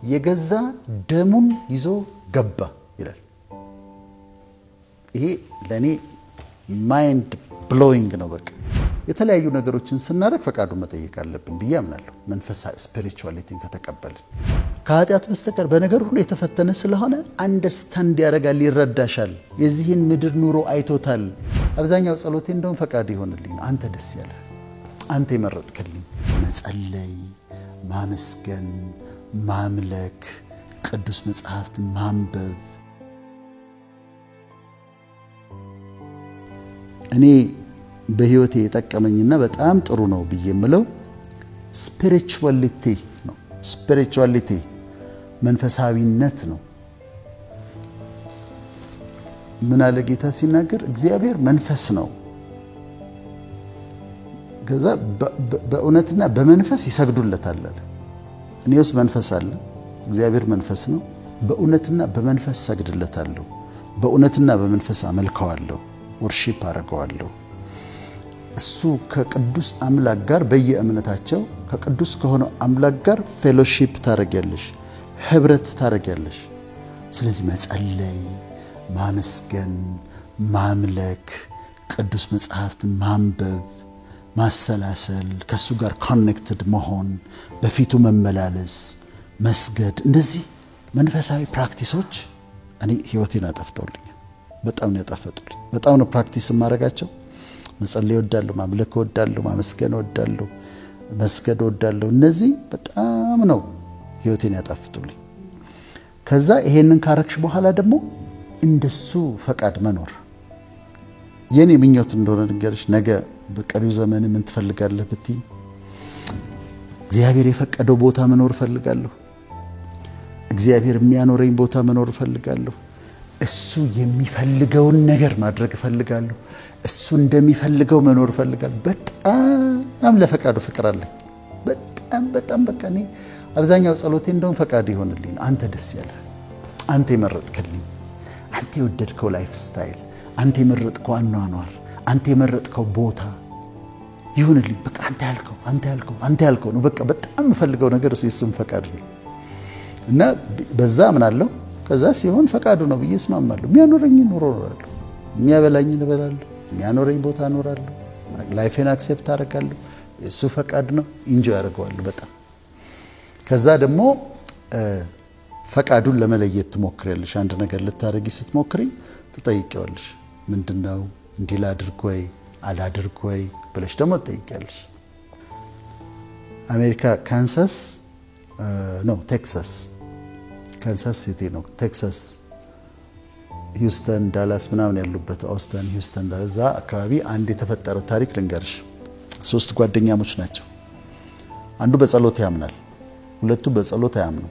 የገዛ ደሙን ይዞ ገባ ይላል ይሄ ለኔ ማይንድ ብሎዊንግ ነው በቃ የተለያዩ ነገሮችን ስናደርግ ፈቃዱ መጠየቅ አለብን በያምናለሁ መንፈሳዊ ስፒሪቹዋሊቲን ከተቀበልን ከኃጢአት በስተቀር በነገር ሁሉ የተፈተነ ስለሆነ አንደርስታንድ ያደርጋል ይረዳሻል የዚህን ምድር ኑሮ አይቶታል አብዛኛው ጸሎቴ እንደው ፈቃድ ይሆንልኝ አንተ ደስ ያለ አንተ የመረጥክልኝ መጸለይ ማመስገን ማምለክ ቅዱስ መጽሐፍት ማንበብ እኔ በህይወቴ የጠቀመኝና በጣም ጥሩ ነው ብዬምለው ስፒሪቹዋሊቲ ነው ስፒሪቹዋሊቲ መንፈሳዊነት ነው ምን አለ ጌታ ሲናገር እግዚአብሔር መንፈስ ነው ከዛ በእውነትና በመንፈስ ይሰግዱለታል አለ እኔውስ መንፈስ አለ እግዚአብሔር መንፈስ ነው በእውነትና በመንፈስ ሰግድለታለሁ በእውነትና በመንፈስ አመልከዋለሁ ወርሺፕ አረጋዋለሁ እሱ ከቅዱስ አምላክ ጋር በየእምነታቸው ከቅዱስ ከሆነው አምላክ ጋር ፌሎሺፕ ታረጋለሽ ህብረት ታረጋለሽ ስለዚህ መጸለይ ማመስገን ማምለክ ቅዱስ መጽሐፍት ማንበብ ማሰላሰል ከሱ ጋር ኮኔክትድ መሆን በፊቱ መመላለስ መስገድ እንደዚህ መንፈሳዊ ፕራክቲሶች እኔ ህይወቴን አጠፍተውልኝ በጣም ነው ያጣፈጡልኝ በጣም ነው ፕራክቲስ ማረጋቸው መጸለይ ወዳለሁ ማምለክ ወዳለሁ ማመስገን ወዳለሁ መስገድ ወዳለሁ እነዚህ በጣም ነው ህይወቴን ያጣፍጡልኝ ከዛ ይሄንን ካረክሽ በኋላ ደግሞ እንደሱ ፈቃድ መኖር የኔ ምኞት እንደሆነ ንገርሽ ነገ በቀሪው ዘመን ምን ትፈልጋለህ ብትይ እግዚአብሔር የፈቀደው ቦታ መኖር ፈልጋለሁ እግዚአብሔር የሚያኖረኝ ቦታ መኖር ፈልጋለሁ እሱ የሚፈልገውን ነገር ማድረግ ፈልጋለሁ እሱ እንደሚፈልገው መኖር ፈልጋለሁ በጣም ለፈቃዱ ፍቅር አለኝ በጣም በቃ እኔ አብዛኛው ጸሎቴ እንደው ፈቃድ ይሆንልኝ አንተ ደስ ያለ አንተ የመረጥክልኝ አንተ የወደድከው ላይፍ ስታይል አንተ የመረጥከው አኗኗር አንተ የመረጥከው ቦታ ይሁንልኝ በቃ አንተ ያልከው ነው በቃ በጣም ፈልገው ነገር እሱን ፈቃድ ነው እና በዛ ምን አለው ከዛ ሲሆን ፈቃዱ ነው በየስማማለሁ የሚያኖረኝ ኑሮ እኖራለሁ የሚያበላኝ እበላለሁ የሚያኖረኝ ቦታ እኖራለሁ ላይፌን አክሴፕት አደርጋለሁ እሱ ፈቃድ ነው ኢንጆይ አደርጋለሁ በጣም ከዛ ደግሞ ፈቃዱን ለመለየት ትሞክሪያለሽ አንድ ነገር ልታረጊ ስትሞክሪ ትጠይቂዋለሽ ምንድነው እንዲላ አድርጎይ አላድርጎይ ብለሽ ደግሞ ትጠይቂያለሽ አሜሪካ ካንሳስ ቴክሳስ ካንሳስ ሲቲ ነው ቴክሳስ ሂውስተን ዳላስ ምናምን ያሉበት ኦስተን ሂውስተን ዳላስ አካባቢ አንድ የተፈጠረው ታሪክ ልንገርሽ ሶስት ጓደኛሞች ናቸው አንዱ በጸሎት ያምናል ሁለቱ በጸሎት ያምኑ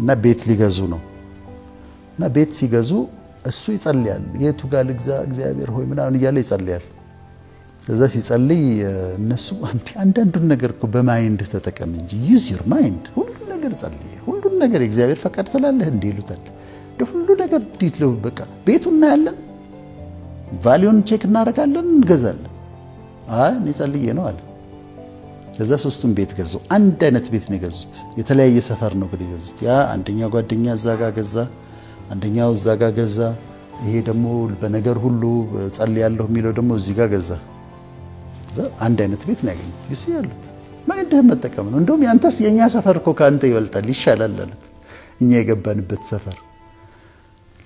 እና ቤት ሊገዙ ነው እና ቤት ሲገዙ እሱ ይጸልያል የቱ ጋር ልግዛ እግዚአብሔር ሆይ ምናምን ይያለ ይጸልያል ከዛ ሲጸልይ እነሱ አንዳንዱን ነገር እኮ በማይንድ ተጠቀም እንጂ ዩዝ ዩር ማይንድ ሁሉ ነገር ጸልይ ሁሉ ነገር እግዚአብሔር ፈቃድ ስላለህ እንዲሉታል ሁሉ ነገር ዲትለው በቃ ቤቱና ያለን ቫልዩን ቼክ እናረጋለን እንገዛለን እኔ ጸልዬ ነው አለ ከዛ ሶስቱም ቤት ገዙ አንድ አይነት ቤት ነው ገዙት የተለያየ ሰፈር ነው ግን ገዙት ያ አንደኛው ጓደኛ እዛጋ ገዛ አንደኛው እዛጋ ገዛ ይሄ ደግሞ በነገር ሁሉ ጸልያለሁ የሚለው ደግሞ እዚህ ጋር ገዛ ከዛ አንድ አይነት ቤት ነው ያገኙት ይስያሉት ማይንድህ መጠቀም ነው እንደውም ያንተስ የኛ ሰፈር እኮ ካንተ ይወልጣል ይሻላል አሉት እኛ የገባንበት ሰፈር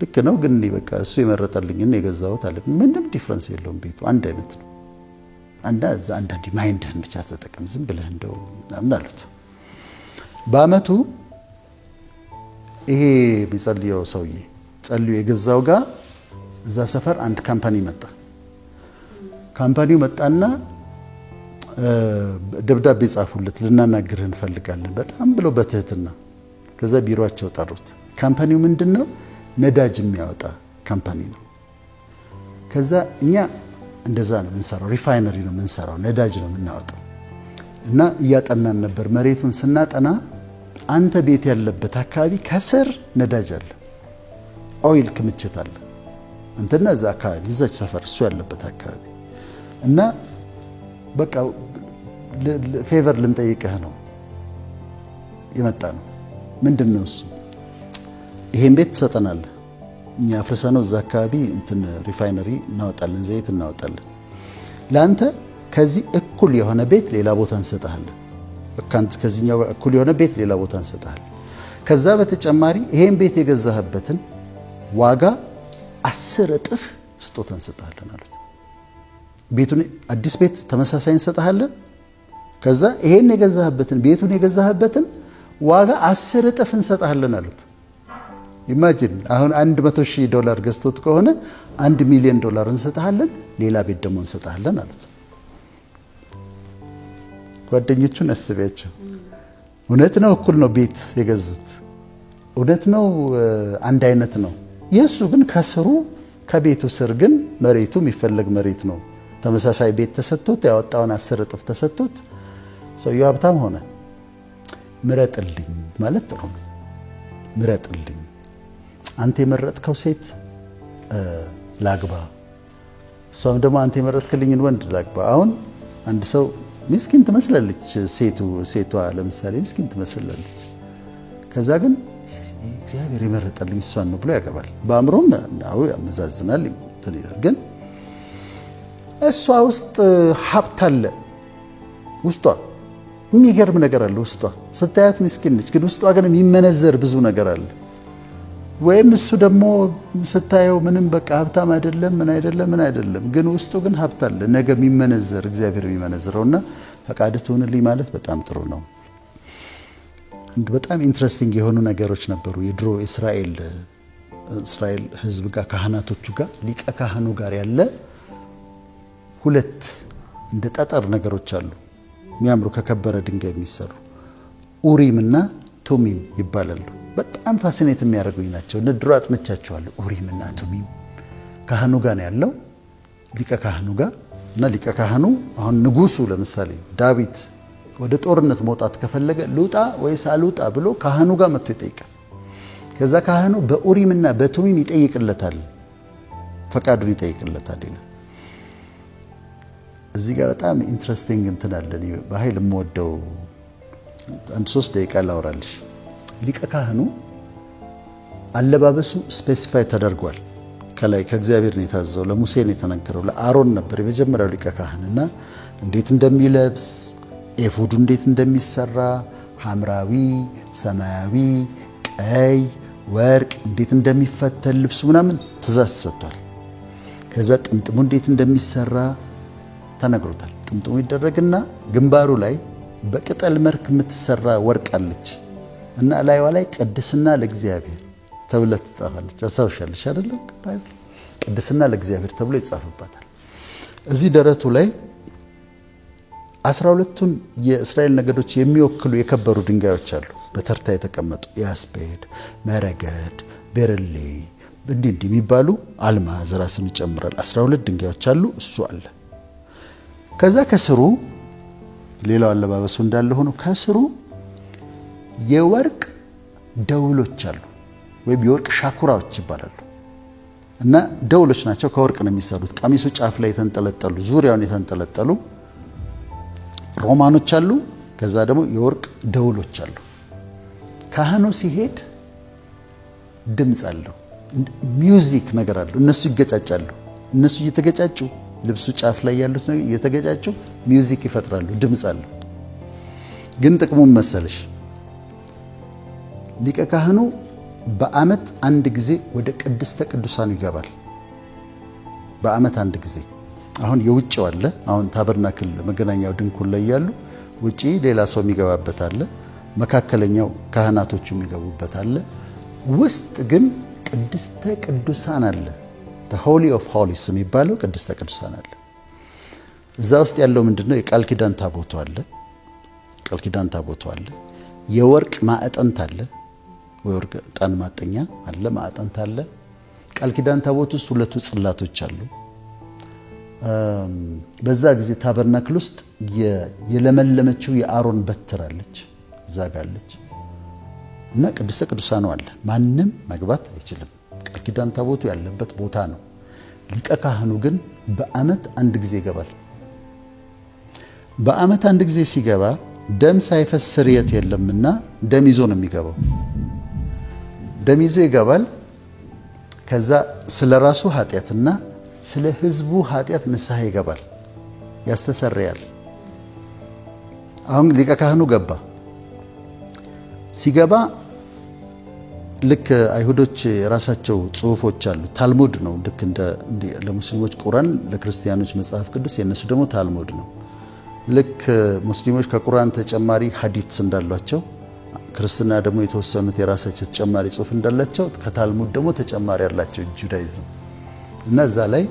ልክ ነው ግን በቃ እሱ የመረጠልኝ ነው የገዛሁት አለ ምንም ዲፈረንስ የለውም ቤቱ አንድ አይነት ነው አንዳንዴ ማይንድህን ብቻ ተጠቀም ዝም ብለህ እንደው ምናምን አሉት በአመቱ ይሄ ቢጸልየው ሰውዬ ጸልዩ የገዛው ጋር እዛ ሰፈር አንድ ካምፓኒ መጣ ካምፓኒው መጣና ደብዳቤ ጻፉለት ልናናግርህ እንፈልጋለን በጣም ብሎ በትህትና ከዛ ቢሮአቸው ጠሩት ካምፓኒው ምንድነው ነዳጅ የሚያወጣ ካምፓኒ ነው ከዛ እኛ እንደዛ ነው ምንሰራው ሪፋይነሪ ነው ምንሰራው ነዳጅ ነው ምናወጣው እና ያጠናን ነበር መሬቱን ስናጠና አንተ ቤት ያለበት አካባቢ ከስር ነዳጅ አለ ኦይል ክምችት አለ አንተና እዛ አካባቢ እዛች ሰፈር እሱ ያለበት አካባቢ እና በቃ ፌቨር ልንጠይቅህ ነው የመጣ ነው ምንድነው እሱ? ይሄን ቤት ተሰጠናል እኛ አፍርሰነው እዛ አካባቢ እንትን ሪፋይነሪ እናወጣለን፣ ዘይት እናወጣለን። ላንተ ከዚህ እኩል የሆነ ቤት ሌላ ቦታ እንሰጣለን። በካንት ከዚህኛው እኩል የሆነ ቤት ሌላ ቦታ እንሰጣለን። ከዛ በተጨማሪ ይሄን ቤት የገዛህበትን ዋጋ 10 እጥፍ ስጦታ እንሰጣለን አሉት። ቤቱን አዲስ ቤት ተመሳሳይ እንሰጣለን። ከዛ ይሄን የገዛህበትን ቤቱን የገዛህበትን ዋጋ 10 እጥፍ እንሰጣለን አሉት። ኢማጂን አሁን $100,000 ገዝቶት ከሆነ $1 ሚሊዮን እንሰጣለን፣ ሌላ ቤት ደግሞ እንሰጣለን አሉት። ጓደኞቹን አስበያቸው። እውነት ነው፣ እኩል ነው ቤት የገዙት። እውነት ነው፣ አንድ አይነት ነው። የሱ ግን ከስሩ ከቤቱ ስር ግን መሬቱ የሚፈለግ መሬት ነው። ተመሳሳይ ቤት ተሰጥቶት ያወጣውን 10 እጥፍ ተሰጥቶት ሰውየው ሀብታም ሆነ። ምረጥልኝ ማለት ጥሩ ነው። ምረጥልኝ፣ አንተ የመረጥከው ሴት ላግባ፣ እሷም ደግሞ አንተ የመረጥክልኝን ወንድ ላግባ። አሁን አንድ ሰው ምስኪን ትመስላለች ሴቷ ለምሳሌ ምስኪን ትመስላለች። ከዛ ግን እግዚአብሔር የመረጠልኝ እሷን ነው ብሎ ያገባል። በአእምሮም ነው ያመዛዝናል ይላል። ግን እሷ ውስጥ ሀብት አለ፣ ውስጧ የሚገርም ነገር አለ። ውስጧ ስታያት ምስኪን ነች፣ ግን ውስጧ ግን የሚመነዘር ብዙ ነገር አለ። ወይም እሱ ደግሞ ስታየው ምንም በቃ ሀብታም አይደለም፣ ምን አይደለም፣ ግን ውስጡ ግን ሀብት አለ፣ ነገ የሚመነዘር እግዚአብሔር የሚመነዝረውና ፈቃድህ ትሁንልኝ ማለት በጣም ጥሩ ነው። አንድ በጣም ኢንትረስቲንግ የሆኑ ነገሮች ነበሩ። የድሮ እስራኤል ህዝብ ጋር ካህናቶቹ ጋር ሊቀ ካህኑ ጋር ያለ ሁለት እንደ ጠጠር ነገሮች አሉ፣ የሚያምሩ ከከበረ ድንጋይ የሚሰሩ ኡሪም እና ቱሚም ይባላሉ። በጣም ፋሲኔት የሚያደርጉኝ ናቸው። ድሮ አጥንቻቸዋለሁ። ኡሪም እና ቱሚም ካህኑ ጋር ነው ያለው፣ ሊቀ ካህኑ ጋር እና ሊቀ ካህኑ አሁን ንጉሱ ለምሳሌ ዳዊት ወደ ጦርነት መውጣት ከፈለገ ልውጣ ወይስ አልውጣ ብሎ ካህኑ ጋር መጥቶ ይጠይቃል። ከዛ ካህኑ በኡሪም እና በቱሚም ይጠይቅለታል፣ ፈቃዱን ይጠይቅለታል ይላል። እዚህ ጋር በጣም ኢንትረስቲንግ እንትን አለ። በኃይል የምወደው አንድ 3 ደቂቃ ላውራልሽ። ሊቀ ካህኑ አለባበሱ ስፔሲፋይ ተደርጓል። ከላይ ከእግዚአብሔር ነው የታዘው፣ ለሙሴ ነው የተነገረው፣ ለአሮን ነበር የመጀመሪያው ሊቀ ካህንና እንዴት እንደሚለብስ ኤፉዱ እንዴት እንደሚሰራ ሐምራዊ፣ ሰማያዊ፣ ቀይ፣ ወርቅ እንዴት እንደሚፈተል ልብሱ ምናምን ትእዛዝ ተሰጥቷል። ከዛ ጥምጥሙ እንዴት እንደሚሰራ ተነግሮታል። ጥምጥሙ ይደረግና ግንባሩ ላይ በቅጠል መልክ የምትሰራ ወርቅ አለች እና ላይዋ ላይ ቅድስና ለእግዚአብሔር ተብላ ትጻፋለች። አሳውሻለሽ አይደል? ቅድስና ለእግዚአብሔር ተብሎ ይጻፍባታል። እዚህ ደረቱ ላይ 12ቱን የእስራኤል ነገዶች የሚወክሉ የከበሩ ድንጋዮች አሉ፣ በተርታ የተቀመጡ ያስፔድ፣ መረገድ፣ ቤርሌ እንዲህ የሚባሉ አልማዝ ራስን ይጨምራል። 12 ድንጋዮች አሉ። እሱ አለ። ከዛ ከስሩ ሌላው አለባበሱ እንዳለ ሆኖ ከስሩ የወርቅ ደውሎች አሉ፣ ወይም የወርቅ ሻኩራዎች ይባላሉ። እና ደውሎች ናቸው፣ ከወርቅ ነው የሚሰሩት። ቀሚሱ ጫፍ ላይ የተንጠለጠሉ ዙሪያውን የተንጠለጠሉ ሮማኖች አሉ። ከዛ ደግሞ የወርቅ ደውሎች አሉ። ካህኑ ሲሄድ ድምጽ አለው፣ ሚውዚክ ነገር አለው። እነሱ ይገጫጫሉ። እነሱ እየተገጫጩ ልብሱ ጫፍ ላይ ያሉት ነው እየተገጫጩ ሚውዚክ ይፈጥራሉ፣ ድምጽ አለው። ግን ጥቅሙን መሰለሽ ሊቀ ካህኑ በአመት አንድ ጊዜ ወደ ቅድስተ ቅዱሳን ይገባል። በአመት አንድ ጊዜ። አሁን የውጭው አለ፣ አሁን ታበርናክል መገናኛው ድንኩል ላይ ያሉ ውጪ ሌላ ሰው የሚገባበት አለ፣ መካከለኛው ካህናቶቹ የሚገቡበት አለ። ውስጥ ግን ቅድስተ ቅዱሳን አለ። the holy of holies የሚባለው ቅድስተ ቅዱሳን አለ። እዛ ውስጥ ያለው ምንድነው? የቃል ኪዳን ታቦቱ አለ። ቃል ኪዳን ታቦቱ አለ። የወርቅ ማዕጠንት አለ፣ ወርቅ ዕጣን ማጠኛ አለ፣ ማዕጠንት አለ። ቃል ኪዳን ታቦቱ ውስጥ 2 ጽላቶች አሉ። በዛ ጊዜ ታበርናክል ውስጥ የለመለመችው የአሮን በትር አለች፣ እዛ ጋር አለች። እና ቅድስተ ቅዱሳኑ አለ። ማንም መግባት አይችልም። ቃል ኪዳን ታቦቱ ያለበት ቦታ ነው። ሊቀ ካህኑ ግን በአመት አንድ ጊዜ ይገባል። በአመት አንድ ጊዜ ሲገባ ደም ሳይፈስ ስርየት የለምና ደም ይዞ ነው የሚገባው። ደም ይዞ ይገባል። ከዛ ስለራሱ ኃጢያትና ስለ ህዝቡ ኃጢያት ንስሐ ይገባል፣ ያስተሰርያል። አሁን ሊቀ ካህኑ ገባ። ሲገባ ልክ አይሁዶች የራሳቸው ጽሁፎች አሉ። ታልሙድ ነው። ልክ እንደ ለሙስሊሞች ቁርአን፣ ለክርስቲያኖች መጽሐፍ ቅዱስ፣ የነሱ ደግሞ ታልሙድ ነው። ልክ ሙስሊሞች ከቁርአን ተጨማሪ ሐዲስ እንዳሏቸው፣ ክርስቲያና ደግሞ የተወሰኑት የራሳቸው ተጨማሪ ጽሁፍ እንዳላቸው፣ ከታልሙድ ደግሞ ተጨማሪ ያላቸው ጁዳይዝም እና እዛ ላይ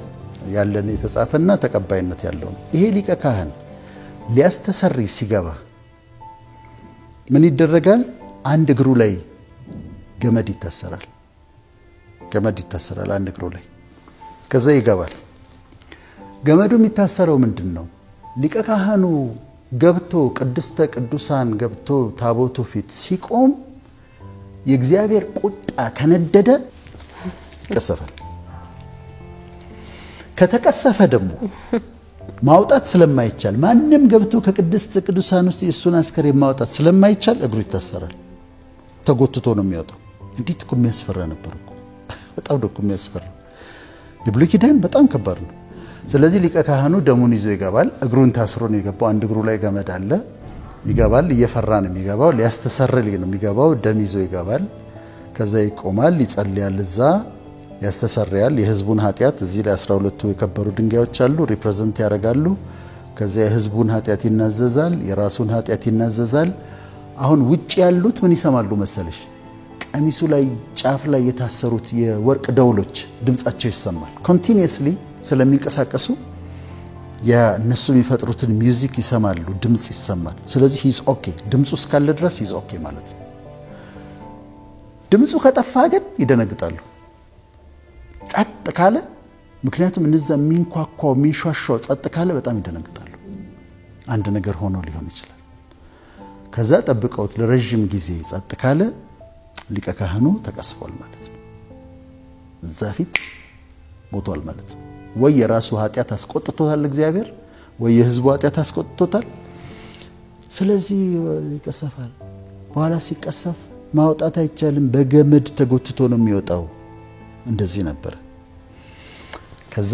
ያለን የተጻፈና ተቀባይነት ያለው ነው። ይሄ ሊቀ ካህን ሊያስተሰርይ ሲገባ ምን ይደረጋል? አንድ እግሩ ላይ ገመድ ይታሰራል። ገመድ ይታሰራል አንድ እግሩ ላይ። ከዛ ይገባል። ገመዱ የሚታሰረው ምንድነው? ሊቀ ካህኑ ገብቶ ቅድስተ ቅዱሳን ገብቶ ታቦቱ ፊት ሲቆም የእግዚአብሔር ቁጣ ከነደደ ይቀሰፋል። ከተቀሰፈ ደግሞ ማውጣት ስለማይቻል ማንንም ገብቶ ከቅድስተ ቅዱሳን ውስጥ የሱን አስከሬን ማውጣት ስለማይቻል እግሩ ይታሰራል። ተጎትቶ ነው የሚወጣው። እንዴት እኮ የሚያስፈራ ነበር እኮ። በጣም ደኮ የሚያስፈራ። የብሉይ ኪዳን በጣም ከባድ ነው። ስለዚህ ሊቀ ካህኑ ደሙን ይዞ ይገባል። እግሩን ታስሮ ነው የገባው። አንድ እግሩ ላይ ገመድ አለ። ይገባል። እየፈራ ነው የሚገባው። ሊያስተሰርይ ነው የሚገባው። ደም ይዞ ይገባል። ከዛ ይቆማል፣ ይጸልያል። እዛ ያስተሰርያል የህዝቡን ኃጢያት። እዚህ ላይ 12ቱ የከበሩ ድንጋዮች አሉ፣ ሪፕሬዘንት ያደርጋሉ። ከዛ የህዝቡን ኃጢያት ይናዘዛል፣ የራሱን ኃጢያት ይናዘዛል። አሁን ውጭ ያሉት ምን ይሰማሉ መሰለሽ? ቀሚሱ ላይ ጫፍ ላይ የታሰሩት የወርቅ ደውሎች ድምጻቸው ይሰማል። ኮንቲኒየስሊ ስለሚንቀሳቀሱ የነሱ የሚፈጥሩትን ሚውዚክ ይሰማሉ፣ ድምጽ ይሰማል። ስለዚህ ሂዝ ኦኬ፣ ድምጹ እስካለ ድረስ ሂዝ ኦኬ ማለት ነው። ድምጹ ከጠፋ ግን ይደነግጣሉ። ጸጥ ካለ፣ ምክንያቱም እነዛ የሚንኳኳው የሚንሿሿው ጸጥ ካለ በጣም ይደነግጣሉ። አንድ ነገር ሆኖ ሊሆን ይችላል። ከዛ ጠብቀውት ለረጅም ጊዜ ጸጥ ካለ ሊቀ ካህኑ ተቀስፏል ማለት ነው። እዛ ፊት ሞቷል ማለት ነው። ወይ የራሱ ኃጢያት አስቆጥቶታል እግዚአብሔር፣ ወይ የህዝቡ ኃጢያት አስቆጥቶታል። ስለዚህ ይቀሰፋል። በኋላ ሲቀሰፍ ማውጣት አይቻልም፣ በገመድ ተጎትቶ ነው የሚወጣው። እንደዚህ ነበር። ከዛ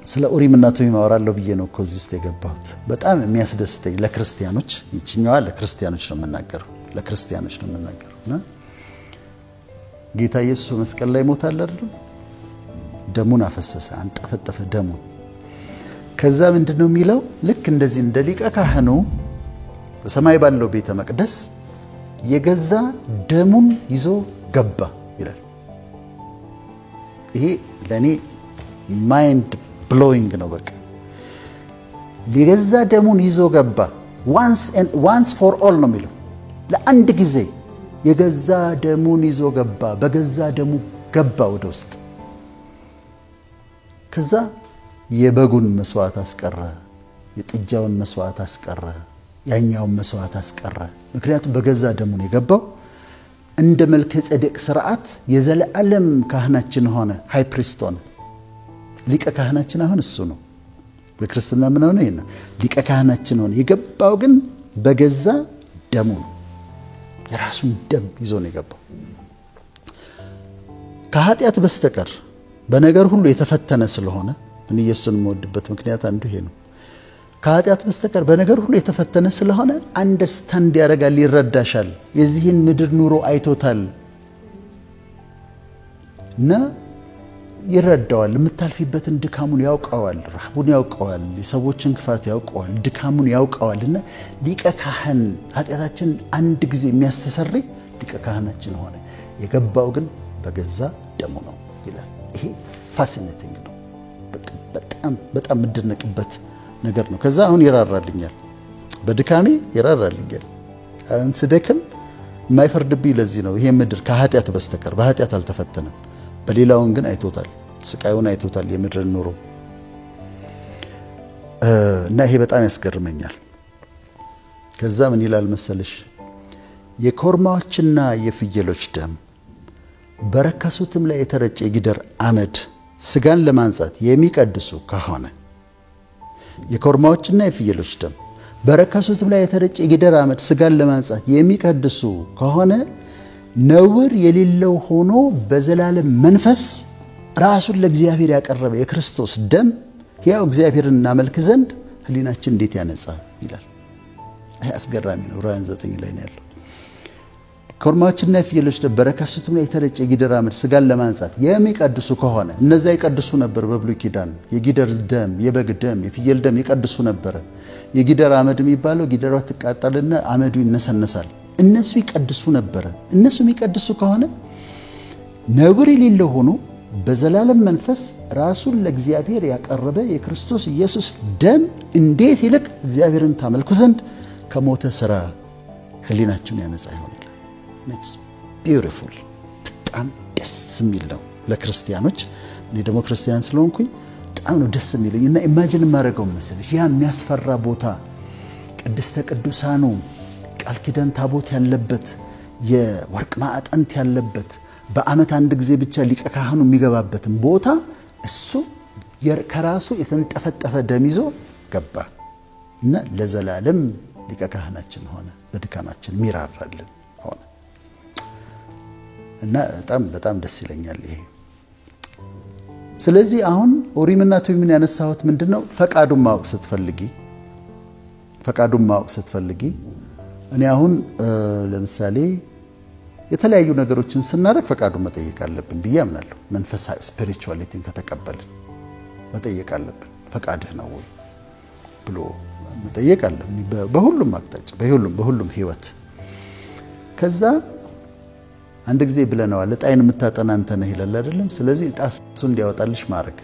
ስለ ኡሪምና ቱሚም አወራለሁ ብዬ ነው እኮ እዚህ ውስጥ የገባሁት። በጣም የሚያስደስተኝ ለክርስቲያኖች፣ እቺኛዋ ለክርስቲያኖች ነው የምናገረው፣ ለክርስቲያኖች ነው የምናገረውና ጌታ ኢየሱስ መስቀል ላይ ሞታል አይደል? ደሙን አፈሰሰ፣ አንጠፈጠፈ ደሙን። ከዛ ምንድነው የሚለው? ልክ እንደዚህ እንደ ሊቀ ካህኑ በሰማይ ባለው ቤተ መቅደስ የገዛ ደሙን ይዞ ገባ ይላል። ይሄ ለኔ ማይንድ ብሎዊንግ ነው። በቃ የገዛ ደሙን ይዞ ገባ። once for all ነው የሚለው። ለአንድ ጊዜ የገዛ ደሙን ይዞ ገባ። በገዛ ደሙ ገባ ወደ ውስጥ። ከዛ የበጉን መስዋዕት አስቀረ፣ የጥጃውን መስዋዕት አስቀረ፣ ያኛውን መስዋዕት አስቀረ። ምክንያቱም በገዛ ደሙን የገባው እንደ መልከ ጼዴቅ ሥርዓት የዘላለም ካህናችን ሆነ። ሃይ ፕሪስት ሆነ። ሊቀ ካህናችን አሁን እሱ ነው። በክርስትና ምን ሆነ? ይሄ ሊቀ ካህናችን ሆነ። የገባው ግን በገዛ ደሙ ነው። የራሱን ደም ይዞ ነው የገባው። ከኃጢያት በስተቀር በነገር ሁሉ የተፈተነ ስለሆነ እኔ ኢየሱስን የምወድበት ምክንያት አንዱ ይሄ ነው። ከኃጢያት በስተቀር በነገር ሁሉ የተፈተነ ስለሆነ አንደርስታንድ ያደርጋል፣ ይረዳሻል። የዚህን ምድር ኑሮ አይቶታል እና ይረዳዋል። የምታልፊበትን ድካሙን ያውቀዋል፣ ረሃቡን ያውቀዋል፣ የሰዎችን ክፋት ያውቀዋል፣ ድካሙን ያውቀዋልና ሊቀ ካህን ኃጢያታችን አንድ ጊዜ የሚያስተሰርይ ሊቀ ካህናችን ሆነ። የገባው ግን በገዛ ደሙ ነው ይላል። ይሄ ፋሲኔቲንግ ነው። በጣም ምድነቅበት ነገር ነው። ከዛ አሁን ይራራልኛል፣ በድካሜ ይራራልኛል። አንስደክም የማይፈርድብኝ ለዚህ ነው። ይሄ ምድር ከኃጢያት በስተቀር በኃጢያት አልተፈተነም። በሌላውን ግን አይቶታል፣ ስቃዩን አይቶታል፣ የምድርን ኑሮ እና ይሄ በጣም ያስገርመኛል። ከዛ ምን ይላል መሰለሽ? የኮርማዎችና የፍየሎች ደም በረከሱትም ላይ የተረጨ የጊደር አመድ ስጋን ለማንጻት የሚቀድሱ ከሆነ የኮርማዎችና የፍየሎች ደም በረከሱትም ላይ የተረጨ የጊደር አመድ ስጋን ለማንጻት የሚቀድሱ ከሆነ ነውር የሌለው ሆኖ በዘላለም መንፈስ ራሱን ለእግዚአብሔር ያቀረበ የክርስቶስ ደም ያው እግዚአብሔርን እናመልክ ዘንድ ህሊናችን እንዴት ያነጻ ይላል። አይ አስገራሚ ነው። ራእይ 9 ላይ ነው ያለው። ኮርማዎችና ፍየሎች በረከሱትም ላይ የተረጨ ጊደር አመድ ስጋን ለማንጻት የሚቀድሱ ከሆነ እነዛ ይቀድሱ ነበር። በብሉይ ኪዳን የጊደር ደም፣ የበግ ደም፣ የፍየል ደም ይቀድሱ ነበር። የጊደር አመድ የሚባለው ጊደሯ ትቃጠልና አመዱ ይነሰነሳል። እነሱ ይቀድሱ ነበር። እነሱ የሚቀድሱ ከሆነ ነውር የሌለው ሆኖ በዘላለም መንፈስ ራሱን ለእግዚአብሔር ያቀረበ የክርስቶስ ኢየሱስ ደም እንዴት ይልቅ እግዚአብሔርን ታመልኩ ዘንድ ከሞተ ሥራ ህሊናችሁን ያነጻ ይሆናል። It's beautiful. በጣም ደስ የሚል ነው ለክርስቲያኖች። እኔ ደግሞ ክርስቲያን ስለሆንኩኝ በጣም ነው ደስ የሚለኝ እና ኢማጂን ማረጋው መሰለሽ ያ የሚያስፈራ ቦታ ቅድስተ ቅዱሳኑ ቃል ኪዳን ታቦት ያለበት የወርቅ ማዕጠንት ያለበት በአመት አንድ ጊዜ ብቻ ሊቀ ካህኑ የሚገባበትን ቦታ እሱ ከራሱ የተንጠፈጠፈ ደም ይዞ ገባ እና ለዘላለም ሊቀ ካህናችን ሆነ። በድካማችን ሚራራልን ሆነ እና በጣም ደስ ይለኛል ይሄ። ስለዚህ አሁን ኡሪምና ቱሚምን ያነሳሁት ምንድነው? ፈቃዱን ማወቅ ስትፈልጊ እኔ አሁን ለምሳሌ የተለያዩ ነገሮችን ስናረግ ፈቃዱን መጠየቅ አለብን ብዬ አምናለሁ። መንፈሳዊ ስፒሪቹዋሊቲን ከተቀበልን መጠየቅ አለብን። ፈቃድህ ነው ወይ ብሎ መጠየቅ አለብን በሁሉም አቅጣጫ በሁሉም ህይወት። ከዛ አንድ ጊዜ ብለናል፣ ጣይን የምታጠና አንተ ነህ ይላል አይደለም? ስለዚህ ጣሱ እንዲያወጣልሽ ማረግ